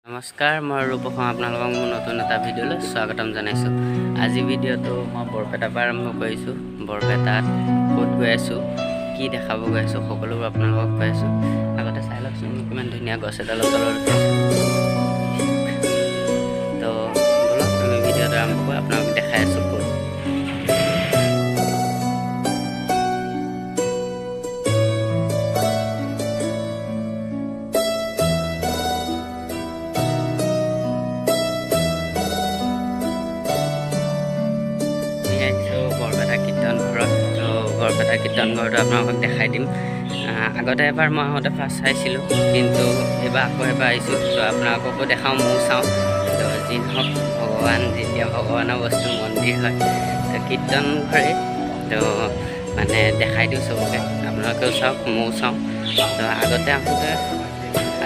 নমস্কাৰ, মই ৰূপসং আপোনালোকক মোৰ নতুন এটা ভিডিঅ'লৈ স্বাগতম জনাইছোঁ। আজি ভিডিঅ'টো মই বৰপেটাৰ পৰা আৰম্ভ কৰিছোঁ। বৰপেটাত ক'ত গৈ আছোঁ, কি দেখাব গৈ আছোঁ, সকলোবোৰ আপোনালোকক কৈ আছোঁ। আগতে চাই লওকচোন কিমান ধুনীয়া গছ এডালৰ তলত ৰখি আছোঁ। তো ব'লক আমি ভিডিঅ'টো আৰম্ভ কৰোঁ, আপোনালোকক দেখাই আছোঁ ক'ত। বৰপেটা কীৰ্তন ঘৰত। তো বৰপেটা কীৰ্তন ঘৰটো আপোনালোকক দেখাই দিম। আগতে এবাৰ মই আহোঁতে ফাৰ্ষ্ট চাইছিলোঁ, কিন্তু এইবাৰ আকৌ এবাৰ আহিছোঁ। তো আপোনালোককো দেখাওঁ, ময়ো চাওঁ। তো যি নহওক, ভগৱান যেতিয়া ভগৱানৰ বস্তু মন্দিৰ হয়, তো কীৰ্তন ঘৰে তো মানে দেখাই দিওঁ চবকে। আপোনালোকেও চাওক, ময়ো চাওঁ। তো আগতে আহোঁতে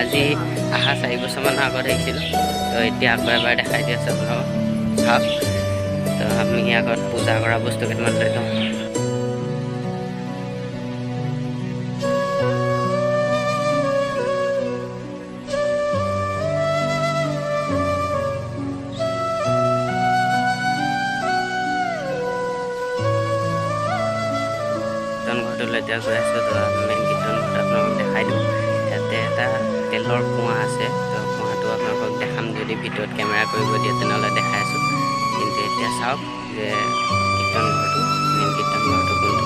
আজি অহা 4 বছৰমানৰ আগত আহিছিলোঁ। তো এতিয়া আকৌ এবাৰ দেখাই দি আছোঁ আপোনালোকক, চাওক। তো আমি আগত পূজা কৰা বস্তু কেইটামান লৈ লওঁ। কীৰ্তন ঘৰটোলৈ এতিয়া গৈ আছোঁ। তো মেইন কীৰ্তন ঘৰটো আপোনালোকক দেখাই দিওঁ। ইয়াতে এটা তেলৰ কুঁৱা আছে। তো কুঁৱাটো আপোনালোকক দেখাম, যদি ভিডিঅ'ত কেমেৰা কৰিব দিয়ে তেনেহ'লে দেখাই আছোঁ। কিন্তু এতিয়া চাওক যে কীৰ্তন ঘৰটো, মেইন কীৰ্তন ঘৰটো কোনটো।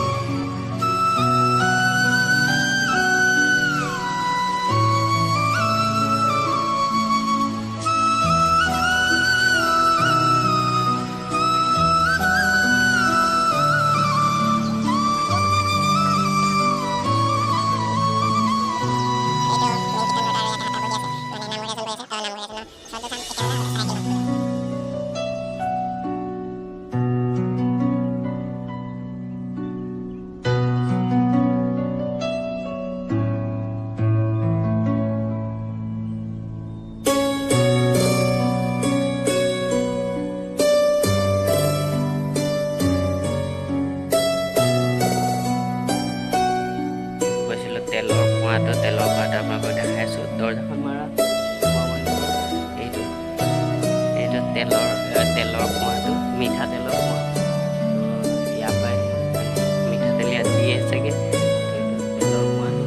তেলৰ কুঁৱাটো, তেলৰ কুঁৱাটো আপোনালোকক দেখাইছোঁ। দৰ্জাখন মাৰা এইটো তেলৰ কুঁৱাটো, মিঠাতেলৰ কুঁৱা। ইয়াৰ পৰাই মিঠাতেল ইয়াত দিয়ে চাগে। তেলৰ কুঁৱাটো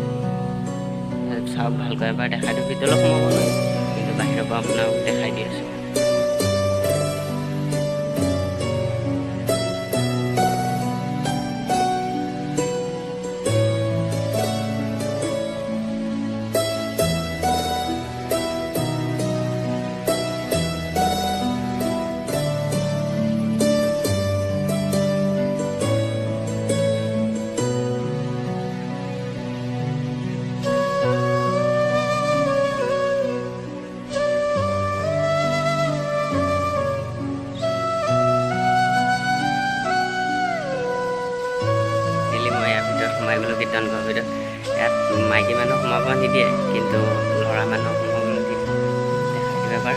চাওক, ভালকৈ এবাৰ দেখাই দিওঁ। ভিতৰলৈ সোমাব নোৱাৰে, কিন্তু বাহিৰৰ পৰা আপোনালোকক দেখাই দি আছোঁ। সোমাই গ'লোঁ কীৰ্তন ঘৰৰ ভিতৰত। ইয়াত মাইকী মানুহ সোমাব নিদিয়ে, কিন্তু ল'ৰা মানুহ সোমাব নিদিয়ে। দেখাই দিওঁ এবাৰ।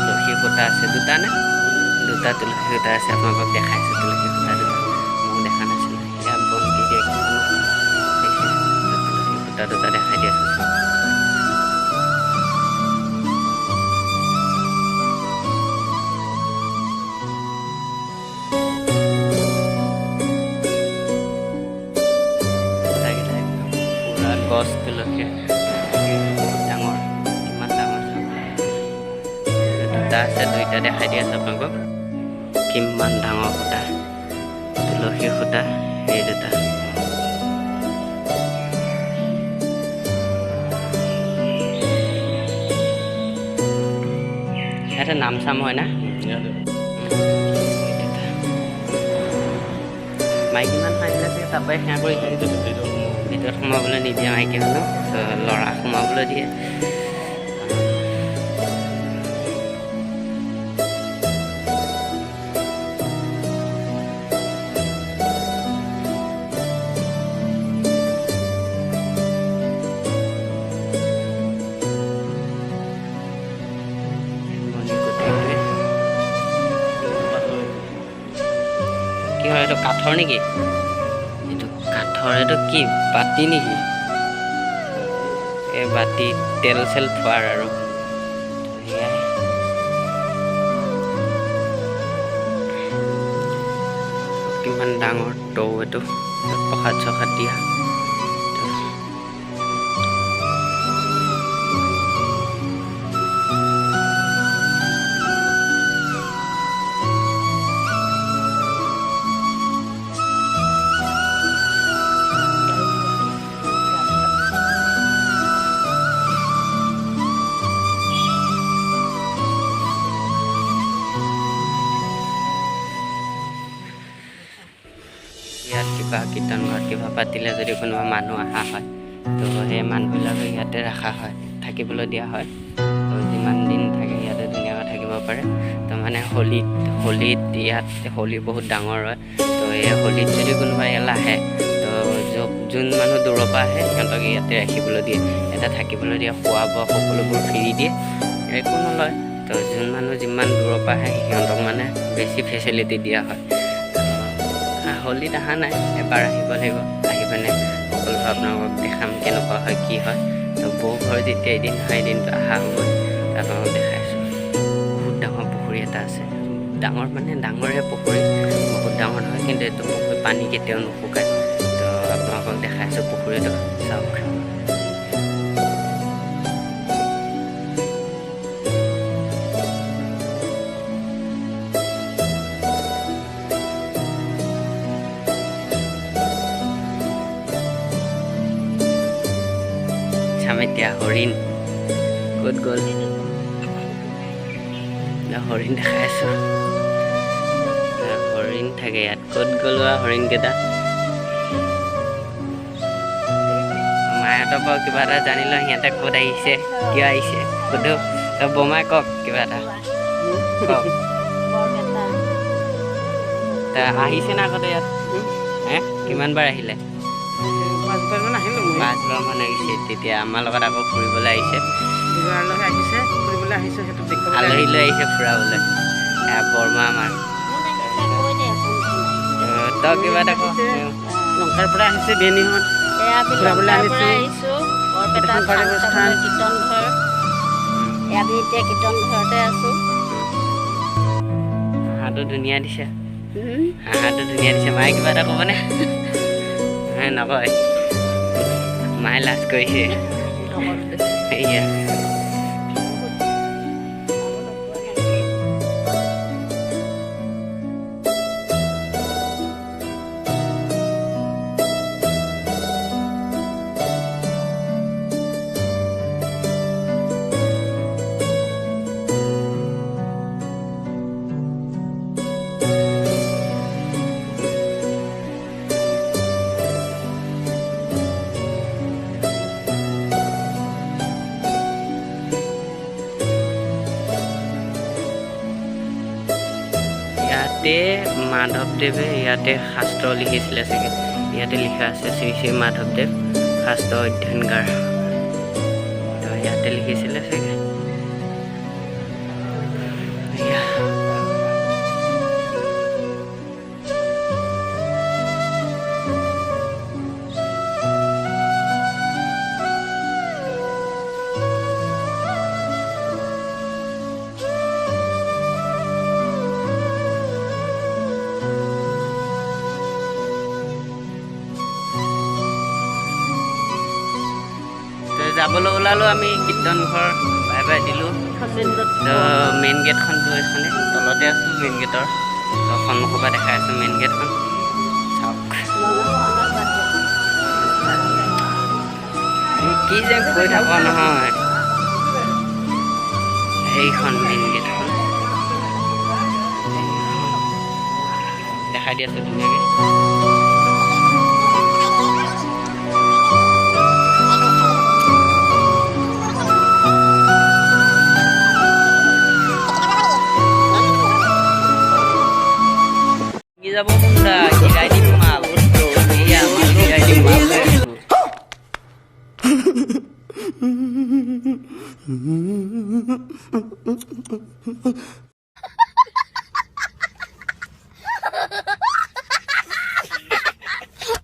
তুলসী খুঁটা আছে দুটা তুলসী খুঁটা আছে। আপোনালোকক দেখাইছোঁ তুলসী খুঁটা দুটা, মই দেখা নাছিলোঁ। ইয়াত বন্তি দিয়ে মানুহ দেখিছে। তুলসী খুঁটা দুটা দেখাই দি আছোঁ। গছ তুলসী ডাঙৰ, কিমান ডাঙৰ দুটা আছে, দুইটা দেখাই দি আছোঁ আপোনালোকক। কিমান ডাঙৰ খুঁটা, তুলসী খুঁটা এই দুটা। ইয়াতে নাম চাম হয় না। মাইকী মানুহ আহিলে তাৰপৰাই সেৱা কৰি ভিতৰত সোমাবলৈ নিদিয়ে মাইকী মানুহ, ল'ৰা সোমাবলৈ দিয়ে। কি হয় এইটো কাঠৰ নেকি? এইটো কাঠৰ, এইটো কি বাতি নেকি? এই বাতি তেল চেল থোৱাৰ আৰু সেয়াই। কিমান ডাঙৰ টৌ এইটো, প্ৰসাদ চসাদ দিয়া। ইয়াত কিবা কীৰ্তন ঘৰত কিবা পাতিলে যদি কোনোবা মানুহ অহা হয়, তো সেই মানুহবিলাকক ইয়াতে ৰখা হয়, থাকিবলৈ দিয়া হয়। তো যিমান দিন থাকে ইয়াতে ধুনীয়াকৈ থাকিব পাৰে। তো মানে হোলীত ইয়াত হোলী বহুত ডাঙৰ হয়। তো এই হোলীত যদি কোনোবা ইয়ালৈ আহে, তো যোন মানুহ দূৰৰ পৰা আহে সিহঁতক ইয়াতে ৰাখিবলৈ দিয়ে, ইয়াতে থাকিবলৈ দিয়ে, খোৱা বোৱা সকলোবোৰ ফ্ৰী দিয়ে, একো নলয়। তো যোন মানুহ যিমান দূৰৰ পৰা আহে সিহঁতক মানে বেছি ফেচিলিটি দিয়া হয়। হোলীত অহা নাই, এবাৰ আহিব লাগিব। আহি পিনে সকলোবোৰ আপোনালোকক দেখাম কেনেকুৱা হয় কি হয়। তো বৌ ঘৰ যেতিয়া এদিন হয়, এদিনটো অহা সময় আপোনালোকক দেখাইছোঁ। বহুত ডাঙৰ পুখুৰী এটা আছে, ডাঙৰ মানে ডাঙৰে পুখুৰী, বহুত ডাঙৰ নহয়, কিন্তু এইটো পুখুৰী পানী কেতিয়াও নুশুকায়। তো আপোনালোকক দেখাইছোঁ পুখুৰীটো, চাওক। এতিয়া হৰিণ ক'ত গ'ল? হৰিণ দেখাই আছো, হৰিণ থাকে ইয়াত। ক'ত গ'ল হৰিণকেইটা? মাহঁতৰ পৰা কিবা এটা জানি লওঁ, সিহঁতে ক'ত আহিছে, কিয় আহিছে সোধো। তই বমাই কওক কিবা এটা কওক। আহিছে না আগতে ইয়াত? কিমানবাৰ আহিলে? 5বাৰ মান আহিছে। তেতিয়া আমাৰ লগত আকৌ ফুৰিবলৈ আহিছে, আলহী লৈ আহিছে ফুৰাবলৈ। বৰমা আমাৰ। তই কিবা এটা কওঁ। লংকাৰ পৰা আহিছে, বেনীহঁত ফুৰাবলৈ আহিছোঁ। কীৰ্তন ঘৰতে আছোঁ। হাঁহটো ধুনীয়া দিছে, হাঁহটো ধুনীয়া দিছে। মায়ে কিবা এটা ক'বনে? নকয়, মায়ে লাজ কৰিছে। এয়া ইয়াতে মাধৱদেৱে ইয়াতে শাস্ত্ৰ লিখিছিলে চাগে। ইয়াতে লিখা আছে শ্ৰী শ্ৰী মাধৱদেৱ শাস্ত্ৰ অধ্যয়নগাৰ। তো ইয়াতে লিখিছিলে চাগে। যাবলৈ ওলালোঁ আমি কীৰ্তন ঘৰ, বাই বাই দিলোঁ। তো মেইন গেটখনটো এইখনে, তলতে আছোঁ মেইন গেটৰ। তো সন্মুখৰ পৰা দেখাই আছোঁ মেইন গেটখন, চাওক। কি যে কৈ থাক নহয়, সেইখন মেইন গেটখন দেখাই দি আছোঁ ধুনীয়াকৈ। যাব মুন্ডা গিৰাই দিম মাল, এয়া মাল গিৰাই দিম মাল।